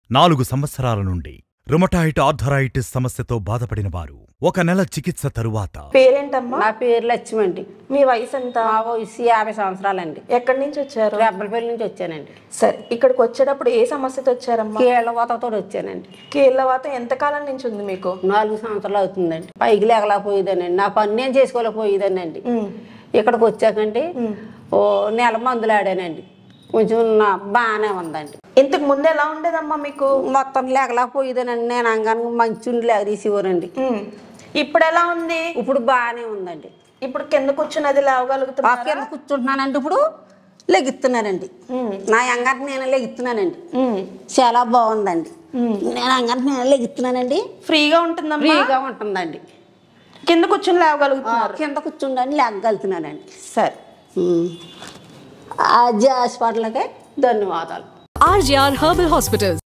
4 సంవత్సరాల నుండి rheumatoid arthritis సమస్యతో బాధపడిన వారు 1 నెల చికిత్స తరువాత. పేరేంటమ్మా? నా పేరు లక్ష్మి అండి. మీ వయసు ఎంత? మా వయసు 50 సంవత్సరాలండి. ఎక్కడి నుంచి వచ్చారు? రెబ్బలపల్లి నుంచి వచ్చానండి. సరే, ఇక్కడికి వచ్చేటప్పుడు ఏ సమస్యతో వచ్చారమ్మా? కీళ్ళవాతతో వచ్చానండి. కీళ్ళవాత ఎంతకాలం నుంచి ఉంది మీకు? 4 సంవత్సరాలు అవుతుందండి. పైకి లేకలేకపోయేదానండి, నా పని నేను చేసుకోలేకపోయేదానండి. ఇక్కడికి వచ్చాకండి ఓ నెల మందులు ఆడానండి, కొంచెం బాగానే ఉందండి. ఇంతకు ముందు ఎలా ఉండేదమ్మా మీకు? మొత్తం లేకలేకపోయేదానండి, నేను అంగానికి మంచి లేక తీసేవారండి. ఇప్పుడు ఎలా ఉంది? ఇప్పుడు బాగానే ఉందండి. ఇప్పుడు కింద కూర్చున్నది లేవగలుగుతున్నా? కింద కూర్చుంటున్నానండి, ఇప్పుడు లెగుతున్నానండి. నా అంగానికి నేను లెగుతున్నానండి, చాలా బాగుందండి. నేను అంగానికి నేను లెగుతున్నానండి, ఫ్రీగా ఉంటుందమ్మా? ఫ్రీగా ఉంటుందండి. కింద కూర్చుని లేవగలుగుతున్నారు? కింద కూర్చుండని లేకగలుగుతున్నానండి. సరే, ఆర్జే హాస్పిటల్కి ధన్యవాదాలు. RJR Herbal Hospitals.